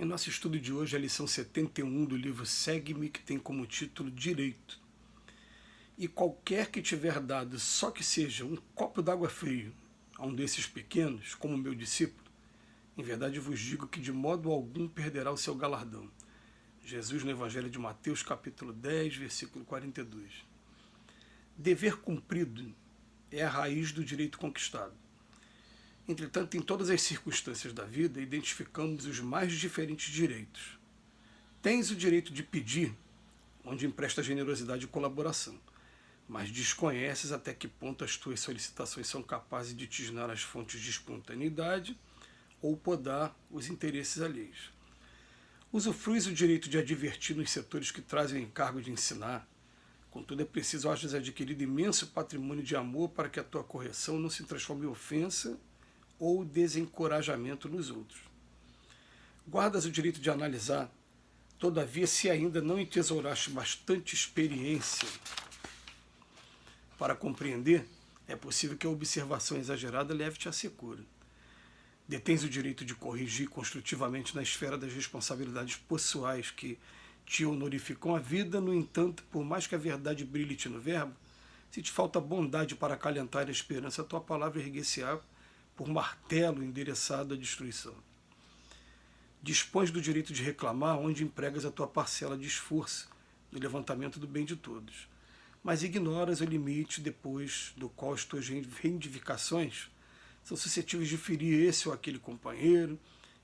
Em nosso estudo de hoje, a lição 71 do livro Segue-me, que tem como título Direito. E qualquer que tiver dado só que seja um copo d'água frio a um desses pequenos, como meu discípulo, em verdade vos digo que de modo algum perderá o seu galardão. Jesus no Evangelho de Mateus, capítulo 10, versículo 42. Dever cumprido é a raiz do direito conquistado. Entretanto, em todas as circunstâncias da vida, identificamos os mais diferentes direitos. Tens o direito de pedir, onde empresta generosidade e colaboração, mas desconheces até que ponto as tuas solicitações são capazes de tisnar as fontes de espontaneidade ou podar os interesses alheios. Usufruis o direito de advertir nos setores que trazem o encargo de ensinar. Contudo, é preciso hajas adquirido imenso patrimônio de amor para que a tua correção não se transforme em ofensa ou desencorajamento nos outros. Guardas o direito de analisar, todavia, se ainda não entesouraste bastante experiência para compreender, é possível que a observação exagerada leve-te à secura. Detens o direito de corrigir construtivamente na esfera das responsabilidades pessoais que te honorificam a vida, no entanto, por mais que a verdade brilhe-te no verbo, se te falta bondade para acalentar a esperança, a tua palavra erguer-se-á por martelo endereçado à destruição. Dispões do direito de reclamar onde empregas a tua parcela de esforço no levantamento do bem de todos, mas ignoras o limite depois do qual as tuas reivindicações são suscetíveis de ferir esse ou aquele companheiro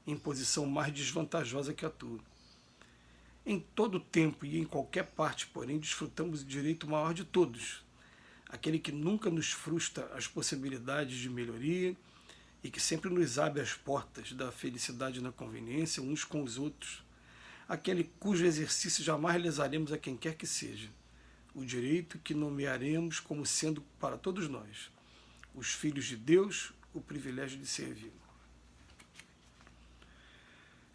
em posição mais desvantajosa que a tua. Em todo tempo e em qualquer parte, porém, desfrutamos do direito maior de todos, aquele que nunca nos frustra as possibilidades de melhoria e que sempre nos abre as portas da felicidade na conveniência uns com os outros, aquele cujo exercício jamais lesaremos a quem quer que seja, o direito que nomearemos como sendo para todos nós, os filhos de Deus, o privilégio de servir.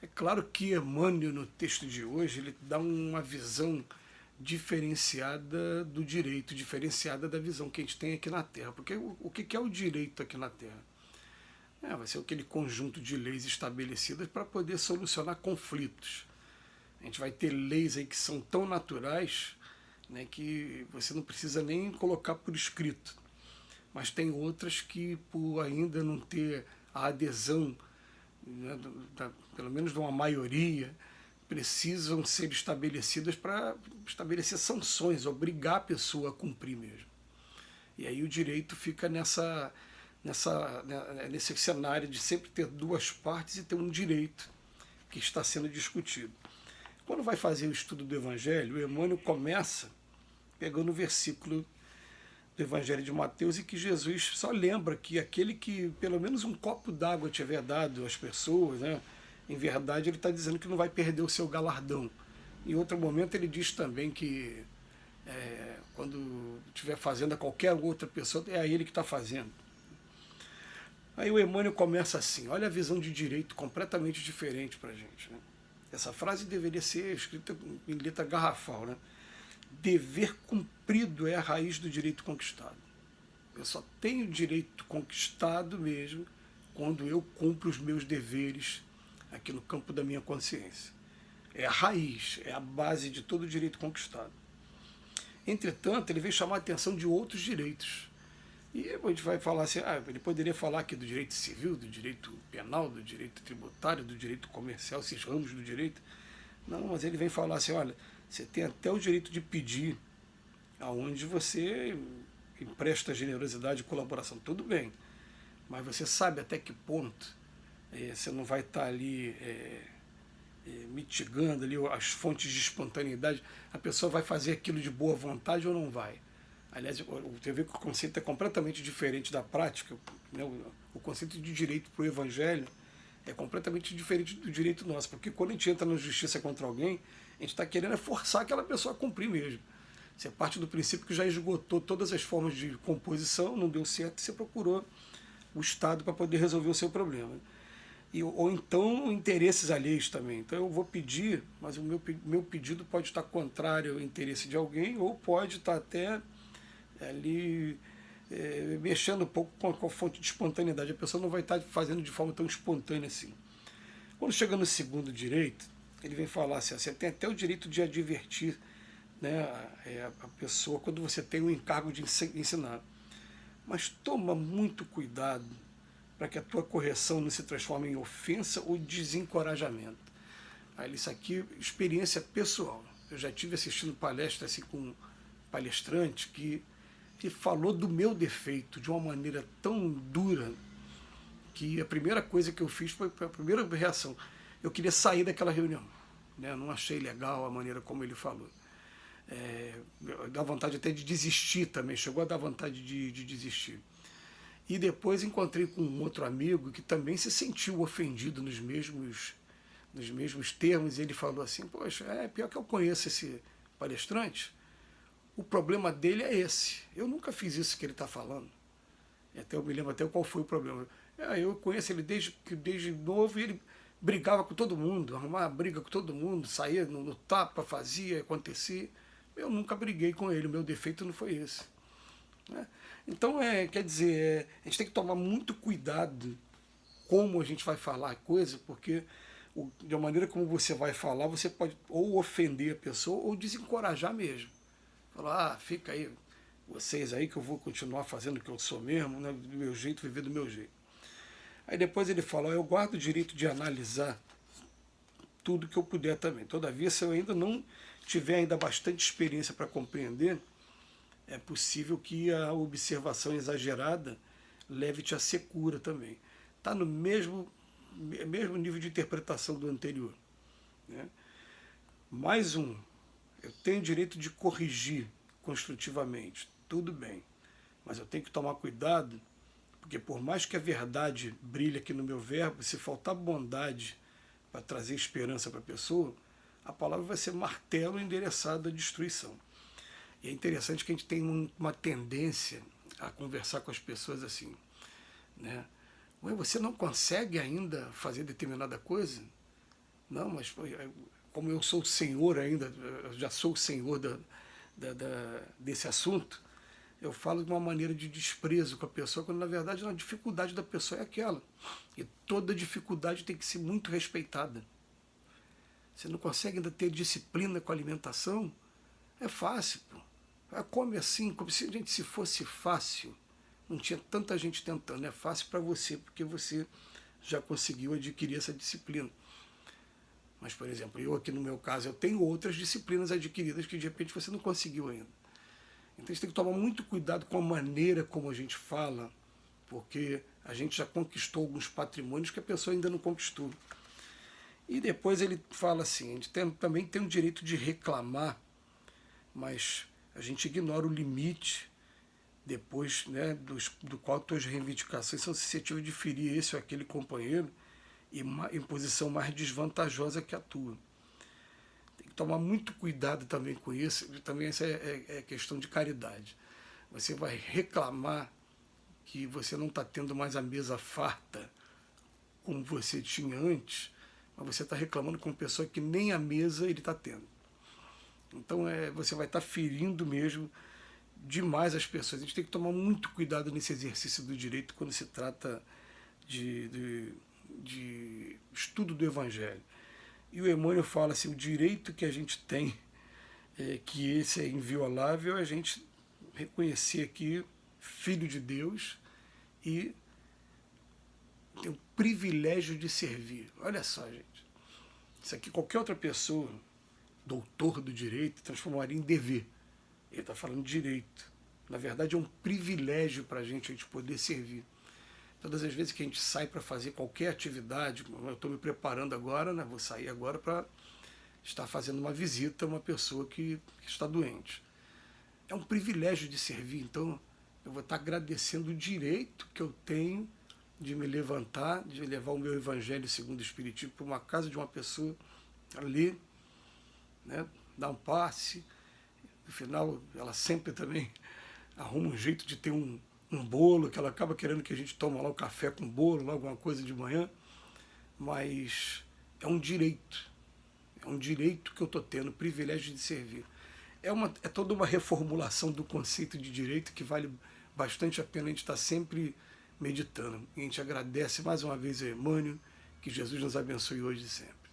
É claro que Emmanuel, no texto de hoje, ele dá uma visão diferenciada do direito, diferenciada da visão que a gente tem aqui na Terra. Porque o que é o direito aqui na Terra? Vai ser aquele conjunto de leis estabelecidas para poder solucionar conflitos. A gente vai ter leis aí que são tão naturais, né, que você não precisa nem colocar por escrito. Mas tem outras que, por ainda não ter a adesão, né, pelo menos de uma maioria, precisam ser estabelecidas para estabelecer sanções, obrigar a pessoa a cumprir mesmo. E aí o direito fica nesse cenário de sempre ter duas partes e ter um direito que está sendo discutido. Quando vai fazer o estudo do Evangelho, o Emmanuel começa pegando o versículo do Evangelho de Mateus e que Jesus só lembra que aquele que pelo menos um copo d'água tiver dado às pessoas, né, em verdade ele está dizendo que não vai perder o seu galardão. Em outro momento ele diz também que quando estiver fazendo a qualquer outra pessoa, é a ele que está fazendo. Aí o Emmanuel começa assim, olha a visão de direito completamente diferente para a gente. Né? Essa frase deveria ser escrita em letra garrafal, né? Dever cumprido é a raiz do direito conquistado. Eu só tenho direito conquistado mesmo quando eu cumpro os meus deveres aqui no campo da minha consciência. É a raiz, é a base de todo o direito conquistado. Entretanto, ele vem chamar a atenção de outros direitos. E a gente vai falar assim, ele poderia falar aqui do direito civil, do direito penal, do direito tributário, do direito comercial, esses ramos do direito. Não, mas ele vem falar assim, olha, você tem até o direito de pedir, aonde você empresta generosidade e colaboração. Tudo bem, mas você sabe até que ponto você não vai estar ali mitigando ali as fontes de espontaneidade. A pessoa vai fazer aquilo de boa vontade ou não vai? Aliás, você vê que o conceito é completamente diferente da prática. Né? O conceito de direito para o Evangelho é completamente diferente do direito nosso, porque quando a gente entra na justiça contra alguém, a gente está querendo forçar aquela pessoa a cumprir mesmo. Você parte do princípio que já esgotou todas as formas de composição, não deu certo, você procurou o Estado para poder resolver o seu problema. Ou então interesses alheios também. Então eu vou pedir, mas o meu pedido pode estar contrário ao interesse de alguém, ou pode estar até ali mexendo um pouco com a fonte de espontaneidade. A pessoa não vai estar fazendo de forma tão espontânea assim. Quando chega no segundo direito, ele vem falar assim, você tem até o direito de advertir, né, a pessoa quando você tem o encargo de ensinar. Mas toma muito cuidado para que a tua correção não se transforme em ofensa ou desencorajamento. Aí, isso aqui, experiência pessoal. Eu já tive assistindo palestras assim, com um palestrante que falou do meu defeito de uma maneira tão dura que a primeira coisa que eu fiz foi a primeira reação. Eu queria sair daquela reunião. Né? Eu não achei legal a maneira como ele falou. Dá vontade até de desistir também, chegou a dar vontade de desistir. E depois encontrei com um outro amigo que também se sentiu ofendido nos mesmos termos, e ele falou assim, poxa, pior que eu conheço esse palestrante, o problema dele é esse, eu nunca fiz isso que ele está falando. E até eu me lembro até qual foi o problema. Eu conheço ele desde novo, e ele brigava com todo mundo, arrumava briga com todo mundo, saía no tapa, fazia, acontecia. Eu nunca briguei com ele, o meu defeito não foi esse. Né? Então, quer dizer, a gente tem que tomar muito cuidado como a gente vai falar a coisa, porque de uma maneira como você vai falar, você pode ou ofender a pessoa ou desencorajar mesmo. Falar, fica aí, vocês aí que eu vou continuar fazendo o que eu sou mesmo, né, do meu jeito, viver do meu jeito. Aí depois ele fala, eu guardo o direito de analisar tudo que eu puder também. Todavia, se eu ainda não tiver ainda bastante experiência para compreender, é possível que a observação exagerada leve-te à secura também. Está no mesmo nível de interpretação do anterior. Né? Mais um, eu tenho o direito de corrigir construtivamente, tudo bem, mas eu tenho que tomar cuidado, porque por mais que a verdade brilhe aqui no meu verbo, se faltar bondade para trazer esperança para a pessoa, a palavra vai ser martelo endereçado à destruição. E é interessante que a gente tem uma tendência a conversar com as pessoas assim, né? Ué, você não consegue ainda fazer determinada coisa? Não, mas como eu sou o senhor ainda, eu já sou o senhor desse assunto, eu falo de uma maneira de desprezo com a pessoa, quando na verdade a dificuldade da pessoa é aquela. E toda dificuldade tem que ser muito respeitada. Você não consegue ainda ter disciplina com a alimentação? É fácil, pô. Come assim, como se, gente, se fosse fácil, não tinha tanta gente tentando. É fácil para você, porque você já conseguiu adquirir essa disciplina. Mas, por exemplo, eu aqui no meu caso, eu tenho outras disciplinas adquiridas que de repente você não conseguiu ainda. Então a gente tem que tomar muito cuidado com a maneira como a gente fala, porque a gente já conquistou alguns patrimônios que a pessoa ainda não conquistou. E depois ele fala assim, a gente também tem o direito de reclamar, mas a gente ignora o limite depois, né, do qual tuas reivindicações são suscetíveis de ferir esse ou aquele companheiro em posição mais desvantajosa que a tua. Tem que tomar muito cuidado também com isso, também essa é questão de caridade. Você vai reclamar que você não está tendo mais a mesa farta como você tinha antes, mas você está reclamando com uma pessoa que nem a mesa ele está tendo. Então você vai estar ferindo mesmo demais as pessoas. A gente tem que tomar muito cuidado nesse exercício do direito quando se trata de estudo do Evangelho. E o Emmanuel fala assim, o direito que a gente tem, que esse é inviolável, é a gente reconhecer aqui filho de Deus e ter o privilégio de servir. Olha só, gente. Isso aqui qualquer outra pessoa, doutor do direito, transformaria em dever. Ele está falando de direito. Na verdade, é um privilégio para a gente poder servir. Todas as vezes que a gente sai para fazer qualquer atividade, eu estou me preparando agora, né, vou sair agora para estar fazendo uma visita a uma pessoa que está doente. É um privilégio de servir, então eu vou estar agradecendo o direito que eu tenho de me levantar, de levar o meu Evangelho segundo o Espiritismo para uma casa de uma pessoa, ali, né, dar um passe. No final, ela sempre também arruma um jeito de ter um bolo, que ela acaba querendo que a gente tome lá o café com bolo, lá alguma coisa de manhã, mas é um direito que eu estou tendo, o privilégio de servir. É toda uma reformulação do conceito de direito que vale bastante a pena a gente estar sempre meditando. E a gente agradece mais uma vez a Emmanuel, Que Jesus nos abençoe hoje e sempre.